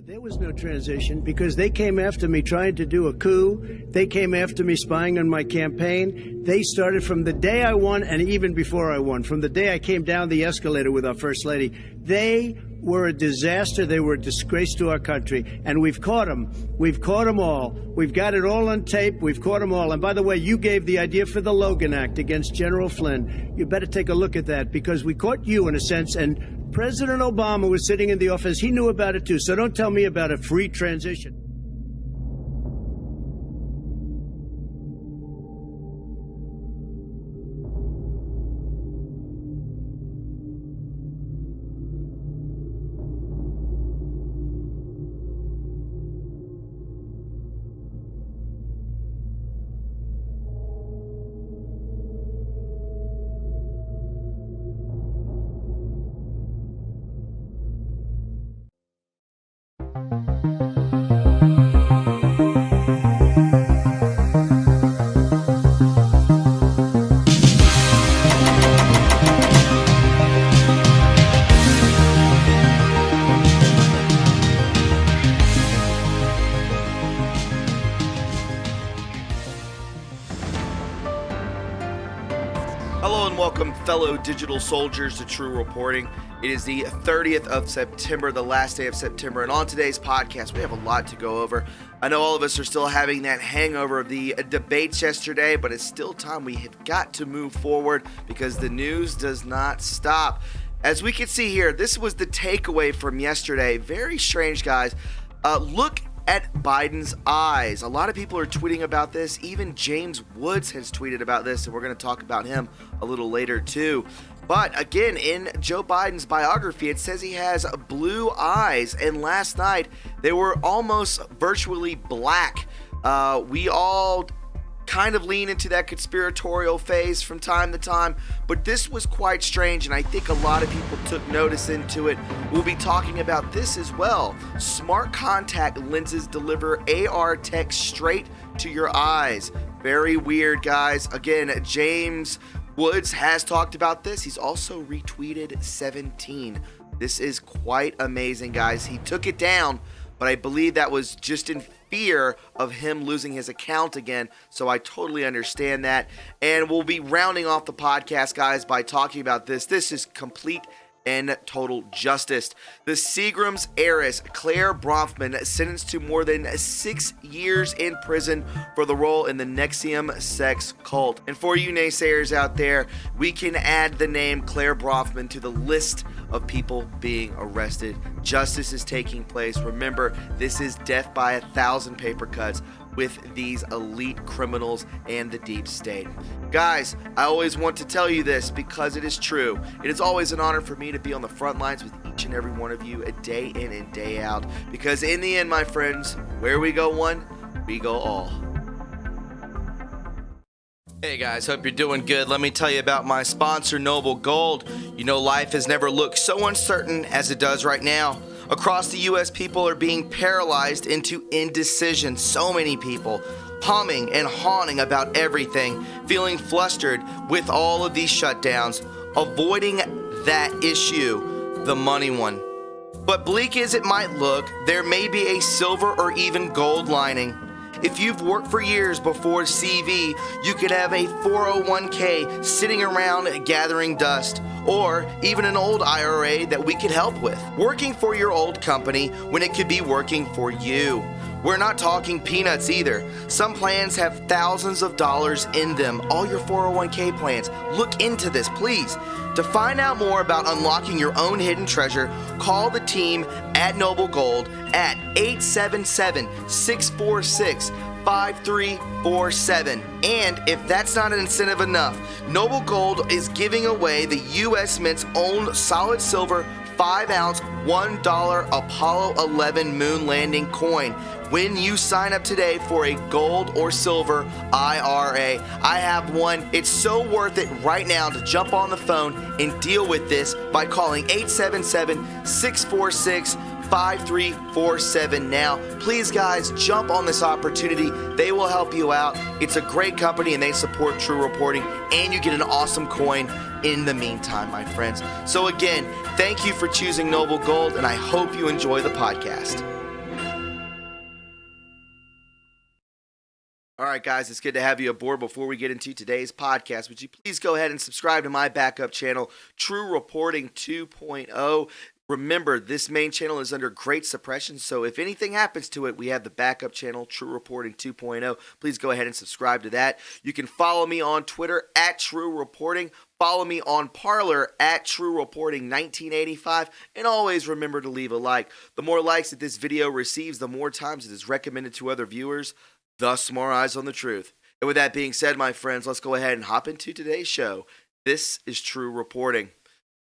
There was no transition because they came after me trying to do a coup. They came after me spying on my campaign. They started from the day I won and even before I won, from the day I came down the escalator with our First Lady. They were a disaster. They were a disgrace to our country. And we've caught them. We've caught them all. We've got it all on tape. We've caught them all. And by the way, you gave the idea for the Logan Act against General Flynn. You better take a look at that because we caught you in a sense. And President Obama was sitting in the office. He knew about it, too. So don't tell me about a free transition. Hello and welcome, fellow digital soldiers, to True Reporting. It is the 30th of September, the last day of September, and on today's podcast, we have a lot to go over. I know all of us are still having that hangover of the debates yesterday, but it's still time. We have got to move forward because the news does not stop. As we can see here, this was the takeaway from yesterday. Very strange, guys. Look at Biden's eyes. A lot of people are tweeting about this. Even James Woods has tweeted about this, and we're going to talk about him a little later too. But again, in Joe Biden's biography, it says he has blue eyes, and last night they were almost virtually black. We all kind of lean into that conspiratorial phase from time to time, but this was quite strange, and I think a lot of people took notice into it. We'll be talking about this as well. Smart contact lenses deliver AR text straight to your eyes. Very weird, guys. Again, James Woods has talked about this. He's also retweeted 17. This is quite amazing, guys. He took it down, but I believe that was just in fear of him losing his account again, so I totally understand that. And we'll be rounding off the podcast, guys, by talking about this. This is complete and total justice. The Seagram's heiress, Claire Bronfman, sentenced to more than 6 years in prison for the role in the NXIVM sex cult. And for you naysayers out there, we can add the name Claire Bronfman to the list of people being arrested. Justice is taking place. Remember, this is death by 1,000 paper cuts with these elite criminals and the deep state. Guys, I always want to tell you this because it is true. It is always an honor for me to be on the front lines with each and every one of you, a day in and day out. Because in the end, my friends, where we go one, we go all. Hey guys, hope you're doing good. Let me tell you about my sponsor, Noble Gold. You know, life has never looked so uncertain as it does right now. Across the U.S., people are being paralyzed into indecision. So many people humming and hawing about everything, feeling flustered with all of these shutdowns, avoiding that issue, the money one. But bleak as it might look, there may be a silver or even gold lining. If you've worked for years before CV, you could have a 401k sitting around gathering dust, or even an old IRA that we could help with. Working for your old company when it could be working for you. We're not talking peanuts either. Some plans have thousands of dollars in them. All your 401k plans. Look into this, please. To find out more about unlocking your own hidden treasure, call the team at Noble Gold at 877-646-5347. And if that's not an incentive enough, Noble Gold is giving away the U.S. Mint's own solid silver 5-ounce $1 Apollo 11 moon landing coin when you sign up today for a gold or silver IRA. I have one. It's so worth it right now to jump on the phone and deal with this by calling 877-646-5347 now. Please, guys, jump on this opportunity. They will help you out. It's a great company and they support True Reporting, and you get an awesome coin in the meantime, my friends. So again, thank you for choosing Noble Gold, and I hope you enjoy the podcast. right, guys, it's good to have you aboard. Before we get into today's podcast, would you please go ahead and subscribe to my backup channel, True Reporting 2.0. Remember, this main channel is under great suppression, so if anything happens to it, we have the backup channel, True Reporting 2.0. Please go ahead and subscribe to that. You can follow me on Twitter at True Reporting. Follow me on Parler at True Reporting 1985. And always remember to leave a like. The more likes that this video receives, the more times it is recommended to other viewers, thus more eyes on the truth. And with that being said, my friends, let's go ahead and hop into today's show. This is True Reporting.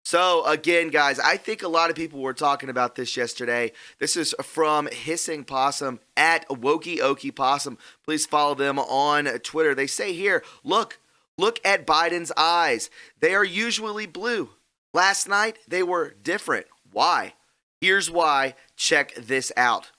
So, again, guys, I think a lot of people were talking about this yesterday. This is from Hissing Possum at Wokey Okie Possum. Please follow them on Twitter. They say here, look at Biden's eyes. They are usually blue. Last night, they were different. Why? Here's why. Check this out.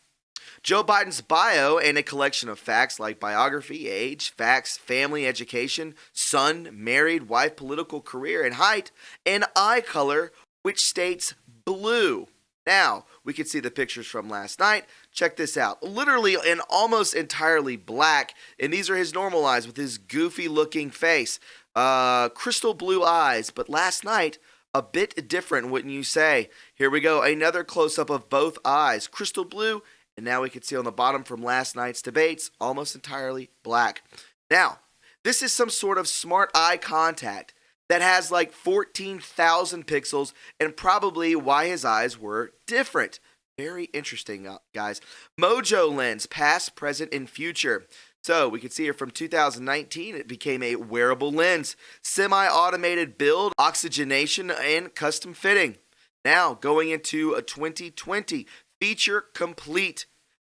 Joe Biden's bio and a collection of facts like biography, age, facts, family, education, son, married, wife, political career, and height, and eye color, which states blue. Now, we can see the pictures from last night. Check this out. Literally and almost entirely black, and these are his normal eyes with his goofy-looking face. Crystal blue eyes, but last night, a bit different, wouldn't you say? Here we go. Another close-up of both eyes. Crystal blue. And now we can see on the bottom from last night's debates, almost entirely black. Now, this is some sort of smart eye contact that has like 14,000 pixels and probably why his eyes were different. Very interesting, guys. Mojo lens, past, present, and future. So we can see here from 2019, it became a wearable lens. Semi-automated build, oxygenation, and custom fitting. Now, going into 2020, feature complete,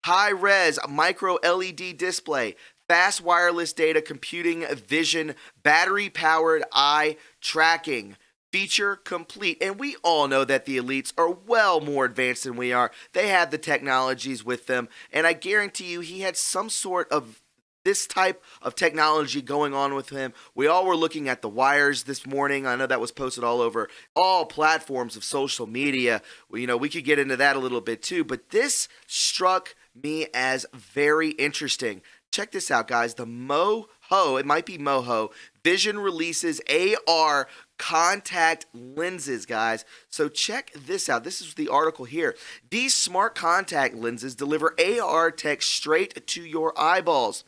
high-res micro LED display, fast wireless data computing vision, battery-powered eye tracking, feature complete. And we all know that the elites are well more advanced than we are. They have the technologies with them, and I guarantee you he had some sort of this type of technology going on with him. We all were looking at the wires this morning. I know that was posted all over all platforms of social media. You know, we could get into that a little bit too, but this struck me as very interesting. Check this out, guys. The Moho, it might be Moho, Vision releases AR contact lenses, guys. So check this out. This is the article here. These smart contact lenses deliver AR tech straight to your eyeballs.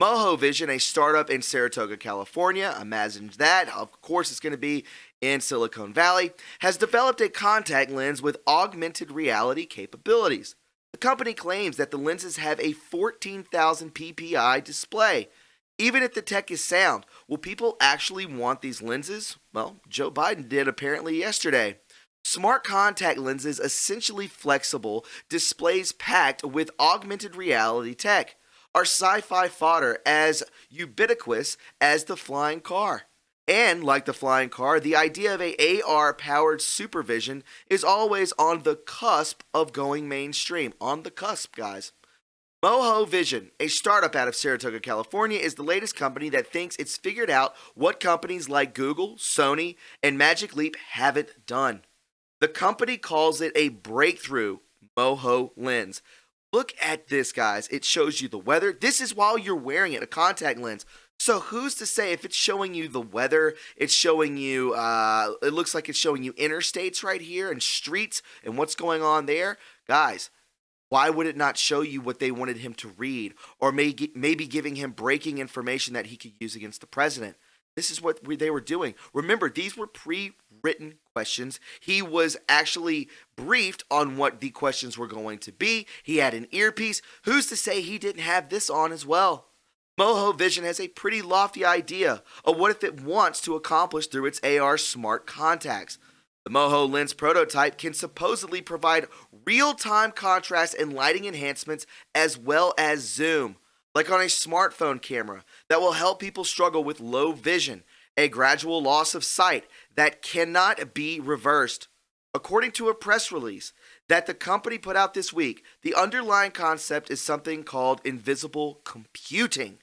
Moho Vision, a startup in Saratoga, California, imagine that, of course it's going to be in Silicon Valley, has developed a contact lens with augmented reality capabilities. The company claims that the lenses have a 14,000 ppi display. Even if the tech is sound, will people actually want these lenses? Well, Joe Biden did apparently yesterday. Smart contact lenses, essentially flexible, displays packed with augmented reality tech, are sci-fi fodder as ubiquitous as the flying car. And like the flying car, the idea of a AR-powered supervision is always on the cusp of going mainstream. On the cusp, guys. Moho Vision, a startup out of Saratoga, California, is the latest company that thinks it's figured out what companies like Google, Sony, and Magic Leap haven't done. The company calls it a breakthrough Moho lens. Look at this, guys. It shows you the weather. This is while you're wearing it, a contact lens. So who's to say if it's showing you the weather, it's showing you, it looks like it's showing you interstates right here and streets and what's going on there. Guys, why would it not show you what they wanted him to read, or maybe giving him breaking information that he could use against the president? This is what they were doing. Remember, these were pre-written questions. He was actually briefed on what the questions were going to be. He had an earpiece. Who's to say he didn't have this on as well? Moho Vision has a pretty lofty idea of what if it wants to accomplish through its AR smart contacts. The Moho lens prototype can supposedly provide real-time contrast and lighting enhancements as well as zoom, like on a smartphone camera, that will help people struggle with low vision, a gradual loss of sight that cannot be reversed. According to a press release that the company put out this week, the underlying concept is something called invisible computing,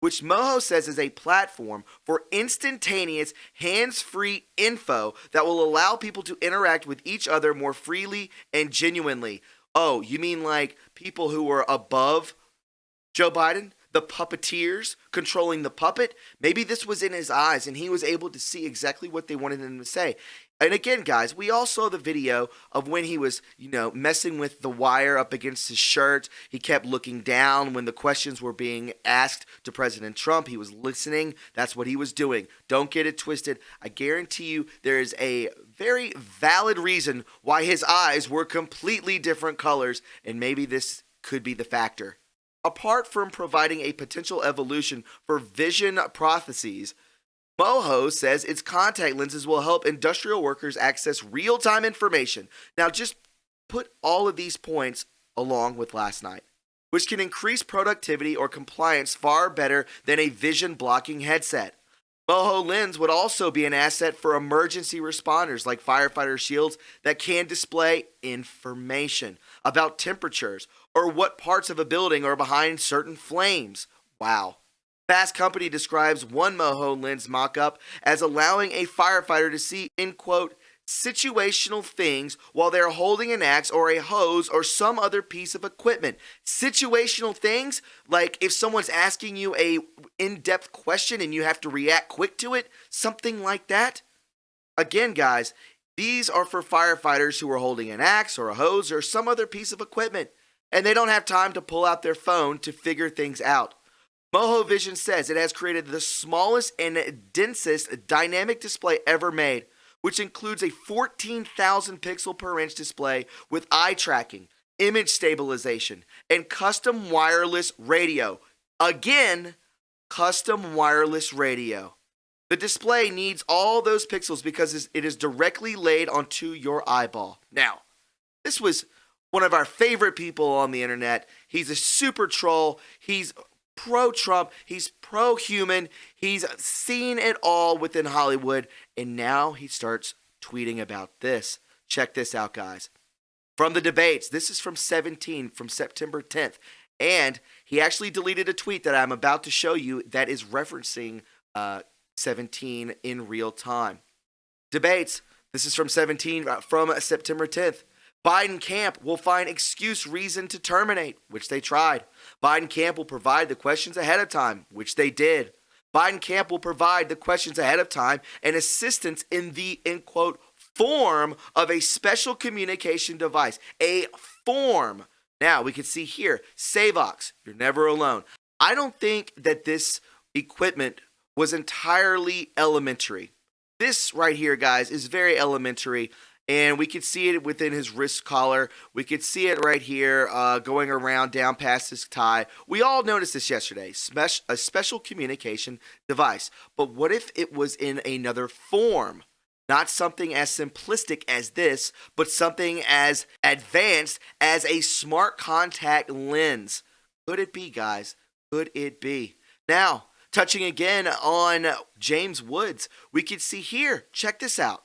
which Moho says is a platform for instantaneous, hands-free info that will allow people to interact with each other more freely and genuinely. Oh, you mean like people who are above Joe Biden? the puppeteers controlling the puppet. Maybe this was in his eyes and he was able to see exactly what they wanted him to say. And again, guys, we all saw the video of when he was, messing with the wire up against his shirt. He kept looking down when the questions were being asked to President Trump. He was listening. That's what he was doing. Don't get it twisted. I guarantee you there is a very valid reason why his eyes were completely different colors, and maybe this could be the factor. Apart from providing a potential evolution for vision prostheses, Moho says its contact lenses will help industrial workers access real-time information. Now, just put all of these points along with last night, which can increase productivity or compliance far better than a vision-blocking headset. Moho lens would also be an asset for emergency responders like firefighter shields that can display information about temperatures or what parts of a building are behind certain flames. Wow. Fast Company describes one Moho lens mock-up as allowing a firefighter to see, in quote, situational things while they're holding an axe or a hose or some other piece of equipment. Situational things, like if someone's asking you a in-depth question and you have to react quick to it, something like that. Again, guys, these are for firefighters who are holding an axe or a hose or some other piece of equipment, and they don't have time to pull out their phone to figure things out. Moho Vision says it has created the smallest and densest dynamic display ever made, which includes a 14,000 pixel per inch display with eye tracking, image stabilization, and custom wireless radio. Again, custom wireless radio. The display needs all those pixels because it is directly laid onto your eyeball. Now, this was one of our favorite people on the internet. He's a super troll. He's pro-Trump, he's pro-human, he's seen it all within Hollywood, and now he starts tweeting about this. Check this out, guys. From the debates, this is from September 10th, and he actually deleted a tweet that I'm about to show you that is referencing 17 in real time. Debates, this is from from September 10th. Biden camp will find reason to terminate, which they tried. Biden camp will provide the questions ahead of time, which they did. Biden camp will provide the questions ahead of time and assistance in the, in quote, form of a special communication device. A form. Now, we can see here, Savox, you're never alone. I don't think that this equipment was entirely elementary. This right here, guys, is very elementary. And we could see it within his wrist collar. We could see it right here going around down past his tie. We all noticed this yesterday. A special communication device. But what if it was in another form? Not something as simplistic as this, but something as advanced as a smart contact lens. Could it be, guys? Could it be? Now, touching again on James Woods, we could see here. Check this out.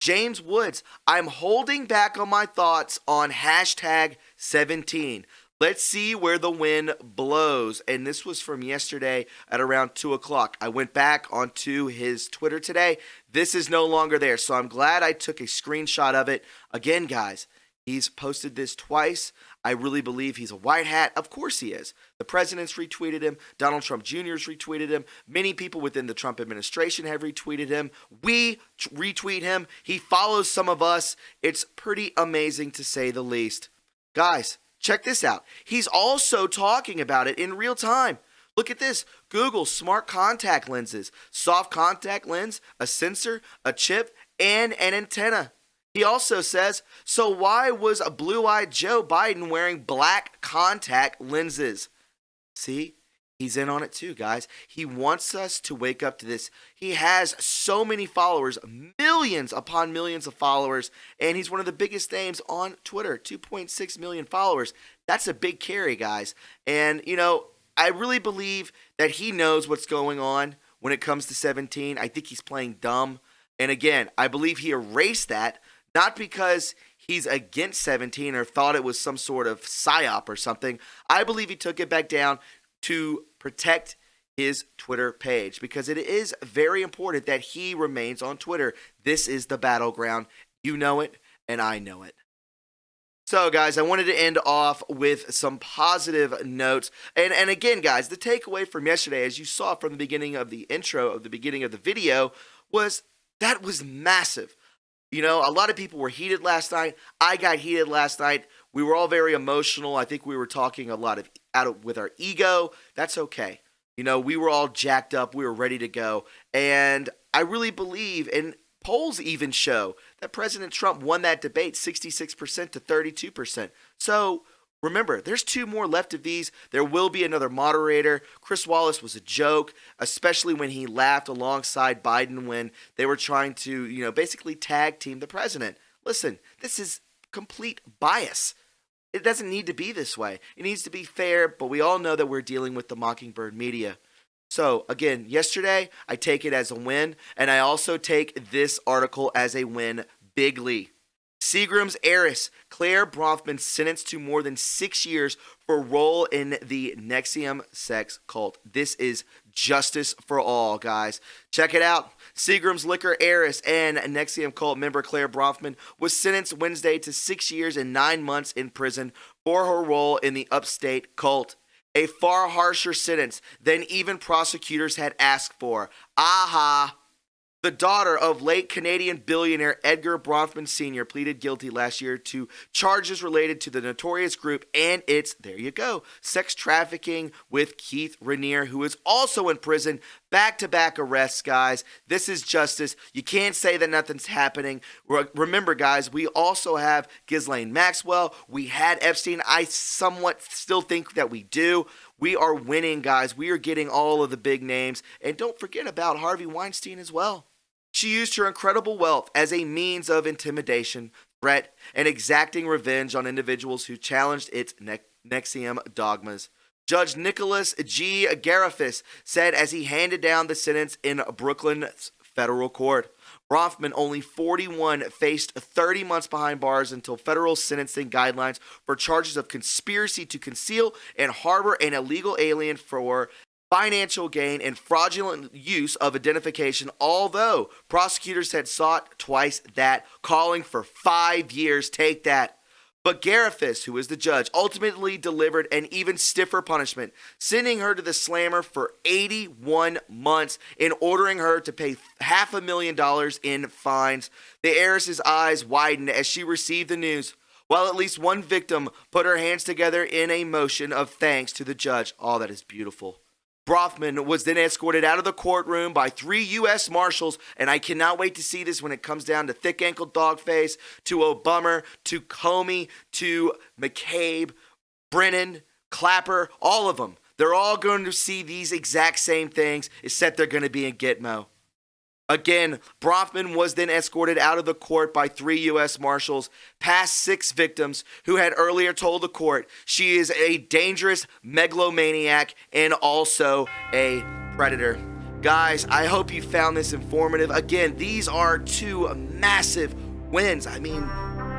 James Woods, I'm holding back on my thoughts on hashtag 17. Let's see where the wind blows. And this was from yesterday at around 2 o'clock. I went back onto his Twitter today. This is no longer there. So I'm glad I took a screenshot of it. Again, guys, he's posted this twice. I really believe he's a white hat. Of course he is. The president's retweeted him. Donald Trump Jr.'s retweeted him. Many people within the Trump administration have retweeted him. We retweet him. He follows some of us. It's pretty amazing to say the least. Guys, check this out. He's also talking about it in real time. Look at this. Google smart contact lenses, soft contact lens, a sensor, a chip, and an antenna. He also says, so why was a blue-eyed Joe Biden wearing black contact lenses? See, he's in on it too, guys. He wants us to wake up to this. He has so many followers, millions upon millions of followers, and he's one of the biggest names on Twitter, 2.6 million followers. That's a big carry, guys. And, I really believe that he knows what's going on when it comes to 17. I think he's playing dumb. And again, I believe he erased that. Not because he's against 17 or thought it was some sort of psyop or something. I believe he took it back down to protect his Twitter page because it is very important that he remains on Twitter. This is the battleground. You know it, and I know it. So, guys, I wanted to end off with some positive notes. And again, guys, the takeaway from yesterday, as you saw from the beginning of the intro, of the beginning of the video, was that was massive. You know, a lot of people were heated last night. I got heated last night. We were all very emotional. I think we were talking a lot with our ego. That's okay. You know, we were all jacked up. We were ready to go. And I really believe, and polls even show, that President Trump won that debate 66% to 32%. So remember, there's two more left of these. There will be another moderator. Chris Wallace was a joke, especially when he laughed alongside Biden when they were trying to, basically tag team the president. Listen, this is complete bias. It doesn't need to be this way. It needs to be fair, but we all know that we're dealing with the Mockingbird media. So, again, yesterday, I take it as a win, and I also take this article as a win bigly. Seagram's heiress, Claire Bronfman, sentenced to more than 6 years for role in the NXIVM sex cult. This is justice for all, guys. Check it out. Seagram's liquor heiress and NXIVM cult member Claire Bronfman was sentenced Wednesday to 6 years and 9 months in prison for her role in the upstate cult. A far harsher sentence than even prosecutors had asked for. Aha! The daughter of late Canadian billionaire Edgar Bronfman Sr. pleaded guilty last year to charges related to the notorious group and its, there you go, sex trafficking with Keith Raniere, who is also in prison. Back-to-back arrests, guys. This is justice. You can't say that nothing's happening. Remember, guys, we also have Ghislaine Maxwell. We had Epstein. I somewhat still think that we do. We are winning, guys. We are getting all of the big names. And don't forget about Harvey Weinstein as well. She used her incredible wealth as a means of intimidation, threat, and exacting revenge on individuals who challenged its NXIVM dogmas. Judge Nicholas G. Garifas said as he handed down the sentence in Brooklyn's federal court. Bronfman, only 41, faced 30 months behind bars until federal sentencing guidelines for charges of conspiracy to conceal and harbor an illegal alien for financial gain and fraudulent use of identification, although prosecutors had sought twice that, calling for 5 years. Take that. But Garifas, who is the judge, ultimately delivered an even stiffer punishment, sending her to the slammer for 81 months and ordering her to pay $500,000 in fines. The heiress's eyes widened as she received the news, while at least one victim put her hands together in a motion of thanks to the judge. Oh, that is beautiful. Bronfman was then escorted out of the courtroom by 3 U.S. Marshals, and I cannot wait to see this when it comes down to thick-ankle Dogface, to Obama, to Comey, to McCabe, Brennan, Clapper, all of them. They're all going to see these exact same things, except they're going to be in Gitmo. Again, Bronfman was then escorted out of the court by 3 U.S. Marshals, past 6 victims who had earlier told the court she is a dangerous megalomaniac and also a predator. Guys, I hope you found this informative. Again, these are 2 massive wins. I mean,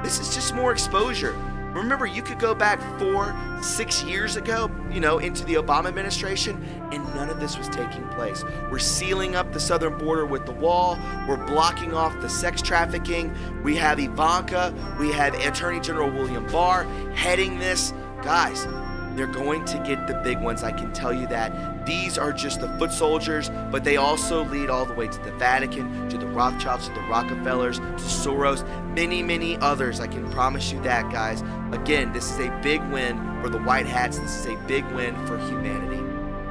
this is just more exposure. Remember, you could go back 4-6 years ago, into the Obama administration, and none of this was taking place. We're sealing up the southern border with the wall. We're blocking off the sex trafficking. We have Ivanka. We have Attorney General William Barr heading this. Guys, they're going to get the big ones, I can tell you that. These are just the foot soldiers, but they also lead all the way to the Vatican, to the Rothschilds, to the Rockefellers, to Soros, many, many others. I can promise you that, guys. Again, this is a big win for the White Hats. This is a big win for humanity.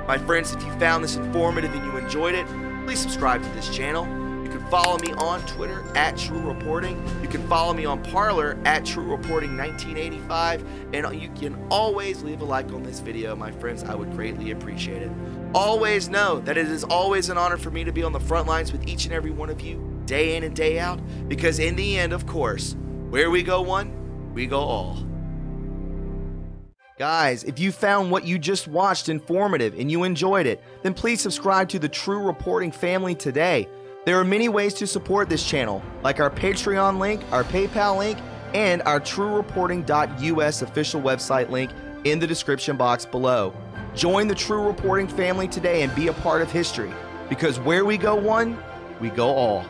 My friends, if you found this informative and you enjoyed it, please subscribe to this channel. You can follow me on Twitter at TRUreporting. You can follow me on Parler at TRUreporting1985. And you can always leave a like on this video, my friends. I would greatly appreciate it. Always know that it is always an honor for me to be on the front lines with each and every one of you, day in and day out. Because in the end, of course, where we go one, we go all. Guys, if you found what you just watched informative and you enjoyed it, then please subscribe to the True Reporting family today. There are many ways to support this channel, like our Patreon link, our PayPal link, and our TrueReporting.us official website link in the description box below. Join the True Reporting family today and be a part of history, because where we go one, we go all.